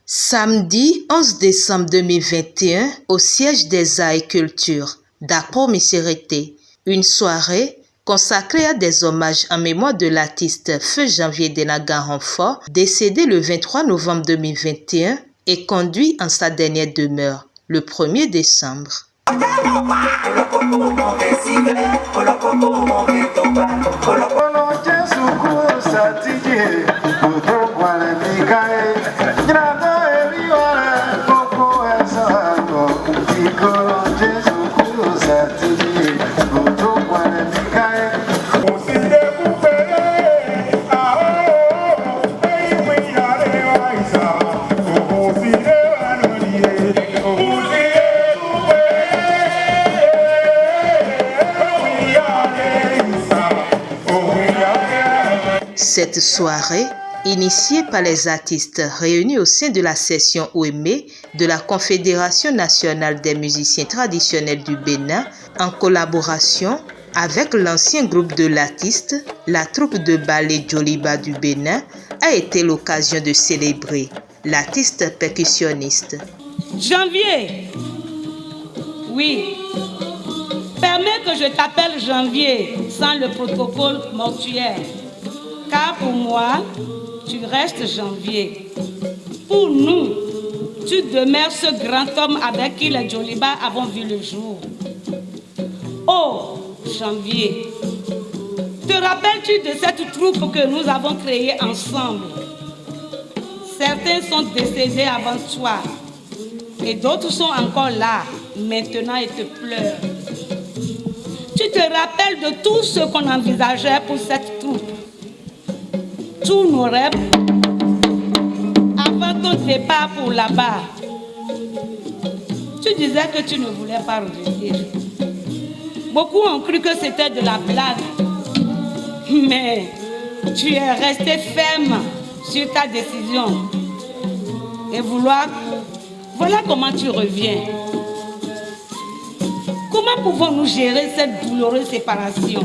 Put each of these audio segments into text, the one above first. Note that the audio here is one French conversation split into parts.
Samedi 11 décembre 2021, au siège des Arts et Cultures d'Akpo-Missérété, une soirée consacrée à des hommages en mémoire de l'artiste Feu Janvier Denaga Renfort, décédé le 23 novembre 2021 et conduit en sa dernière demeure, le 1er décembre. Cette soirée, initiée par les artistes réunis au sein de la section Ouémé de la Confédération nationale des musiciens traditionnels du Bénin, en collaboration avec l'ancien groupe de l'artiste, la troupe de ballet Djoliba du Bénin, a été l'occasion de célébrer l'artiste percussionniste. Janvier, oui, permets que je t'appelle Janvier sans le protocole mortuaire. Car pour moi, tu restes Janvier. Pour nous, tu demeures ce grand homme avec qui les Djoliba avons vu le jour. Oh, Janvier, te rappelles-tu de cette troupe que nous avons créée ensemble? Certains sont décédés avant toi et d'autres sont encore là, maintenant et te pleurent. Tu te rappelles de tout ce qu'on envisageait pour cette troupe? Tous nos rêves avant ton départ pour là-bas. Tu disais que tu ne voulais pas revenir. Beaucoup ont cru que c'était de la blague. Mais tu es resté ferme sur ta décision. Et voilà comment tu reviens. Comment pouvons-nous gérer cette douloureuse séparation?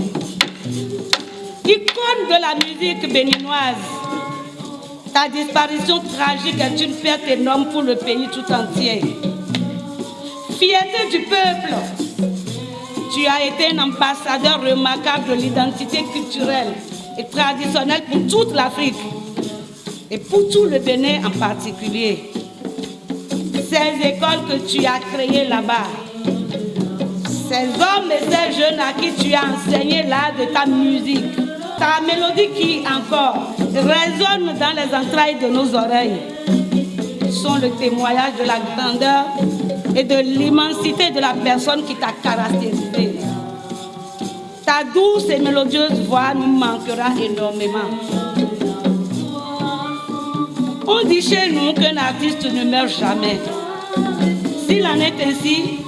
Icône de la musique béninoise, ta disparition tragique est une perte énorme pour le pays tout entier. Fierté du peuple, tu as été un ambassadeur remarquable de l'identité culturelle et traditionnelle pour toute l'Afrique et pour tout le Bénin en particulier. Ces écoles que tu as créées là-bas, ces hommes et ces jeunes à qui tu as enseigné l'art de ta musique, ta mélodie qui encore résonne dans les entrailles de nos oreilles, sont le témoignage de la grandeur et de l'immensité de la personne qui t'a caractérisé. Ta douce et mélodieuse voix nous manquera énormément. On dit chez nous qu'un artiste ne meurt jamais. S'il en est ainsi,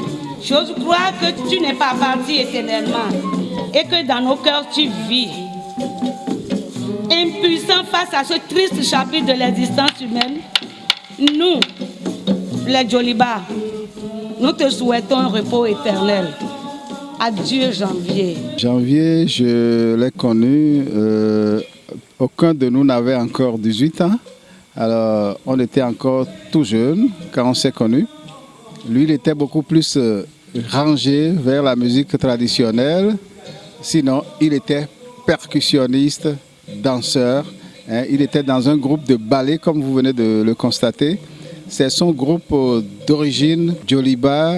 j'ose croire que tu n'es pas parti éternellement et que dans nos cœurs tu vis. Impuissants face à ce triste chapitre de l'existence humaine, nous, les Djoliba, nous te souhaitons un repos éternel. Adieu, Janvier. Janvier, je l'ai connu, aucun de nous n'avait encore 18 ans. Alors, on était encore tout jeune quand on s'est connus. Lui, il était beaucoup plus rangé vers la musique traditionnelle. Sinon, il était percussionniste, danseur. Il était dans un groupe de ballet, comme vous venez de le constater. C'est son groupe d'origine, Djoliba,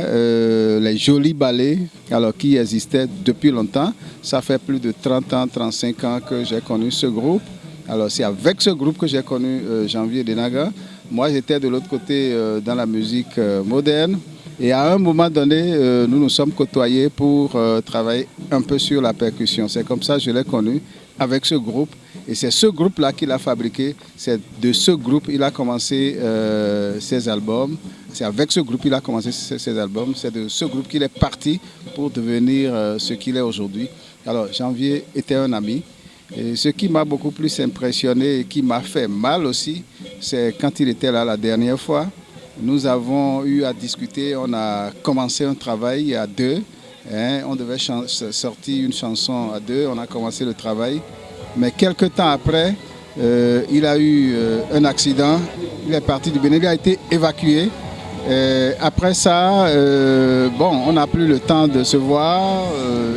les Jolis Ballets, alors qui existait depuis longtemps. Ça fait plus de 30 ans, 35 ans que j'ai connu ce groupe. Alors c'est avec ce groupe que j'ai connu Janvier Denaga. Moi j'étais de l'autre côté dans la musique moderne. Et à un moment donné, nous nous sommes côtoyés pour travailler un peu sur la percussion. C'est comme ça que je l'ai connu avec ce groupe. Et c'est ce groupe-là qu'il a fabriqué. C'est de ce groupe qu'il a commencé ses albums. C'est avec ce groupe qu'il a commencé ses albums. C'est de ce groupe qu'il est parti pour devenir ce qu'il est aujourd'hui. Alors Janvier était un ami. Et ce qui m'a beaucoup plus impressionné et qui m'a fait mal aussi, c'est quand il était là la dernière fois. Nous avons eu à discuter, on a commencé un travail à deux. On devait sortir une chanson à deux, on a commencé le travail. Mais quelques temps après, il a eu un accident Il est parti du Bénin, il a été évacué. Après ça, on n'a plus le temps de se voir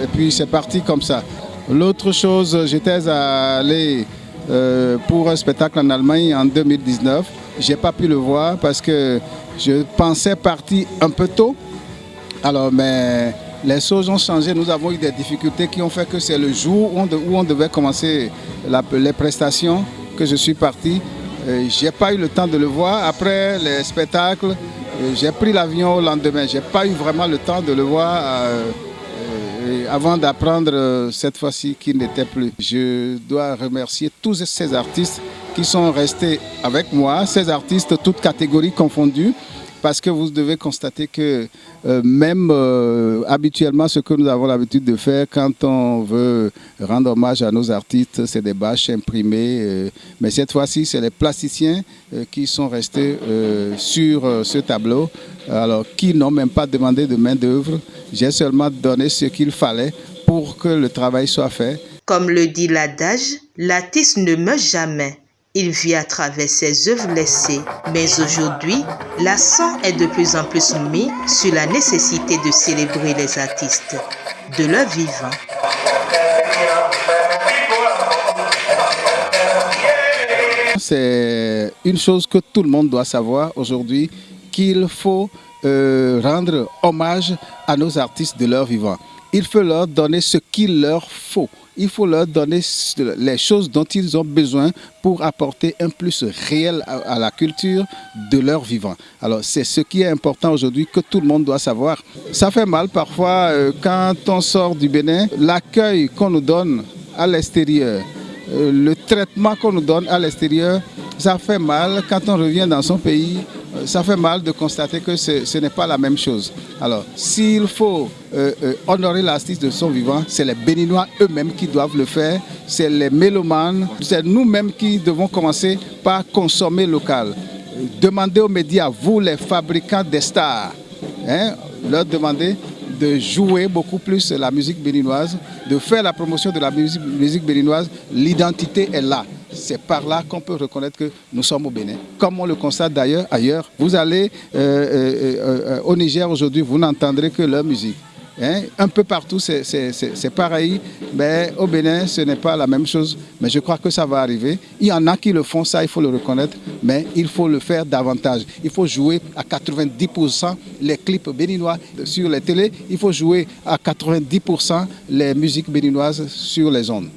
et puis c'est parti comme ça. L'autre chose, j'étais allé pour un spectacle en Allemagne en 2019. Je n'ai pas pu le voir parce que je pensais partir un peu tôt. Alors, mais les choses ont changé. Nous avons eu des difficultés qui ont fait que c'est le jour où on devait commencer les prestations que je suis parti. Je n'ai pas eu le temps de le voir. Après les spectacles, j'ai pris l'avion au lendemain. Je n'ai pas eu vraiment le temps de le voir avant d'apprendre cette fois-ci qu'il n'était plus. Je dois remercier tous ces artistes qui sont restés avec moi, ces artistes toutes catégories confondues, parce que vous devez constater que même habituellement, ce que nous avons l'habitude de faire quand on veut rendre hommage à nos artistes, c'est des bâches imprimées. Mais cette fois-ci, c'est les plasticiens qui sont restés sur ce tableau, alors qui n'ont même pas demandé de main-d'œuvre. J'ai seulement donné ce qu'il fallait pour que le travail soit fait. Comme le dit l'adage, l'artiste ne meurt jamais. Il vit à travers ses œuvres laissées. Mais aujourd'hui, l'accent est de plus en plus mis sur la nécessité de célébrer les artistes de leur vivant. C'est une chose que tout le monde doit savoir aujourd'hui, qu'il faut rendre hommage à nos artistes de leur vivant. Il faut leur donner ce qu'il leur faut. Il faut leur donner les choses dont ils ont besoin pour apporter un plus réel à la culture de leur vivant. Alors c'est ce qui est important aujourd'hui que tout le monde doit savoir. Ça fait mal parfois quand on sort du Bénin, l'accueil qu'on nous donne à l'extérieur, le traitement qu'on nous donne à l'extérieur, ça fait mal quand on revient dans son pays. Ça fait mal de constater que ce n'est pas la même chose. Alors, s'il faut honorer l'artiste de son vivant, c'est les Béninois eux-mêmes qui doivent le faire, c'est les mélomanes, c'est nous-mêmes qui devons commencer par consommer local. Demandez aux médias, vous les fabricants des stars, leur demandez de jouer beaucoup plus la musique béninoise, de faire la promotion de la musique béninoise. L'identité est là. C'est par là qu'on peut reconnaître que nous sommes au Bénin. Comme on le constate d'ailleurs ailleurs, vous allez au Niger aujourd'hui, vous n'entendrez que leur musique. Un peu partout, c'est pareil, mais au Bénin, ce n'est pas la même chose. Mais je crois que ça va arriver. Il y en a qui le font, ça, il faut le reconnaître, mais il faut le faire davantage. Il faut jouer à 90% les clips béninois sur les télés. Il faut jouer à 90% les musiques béninoises sur les ondes.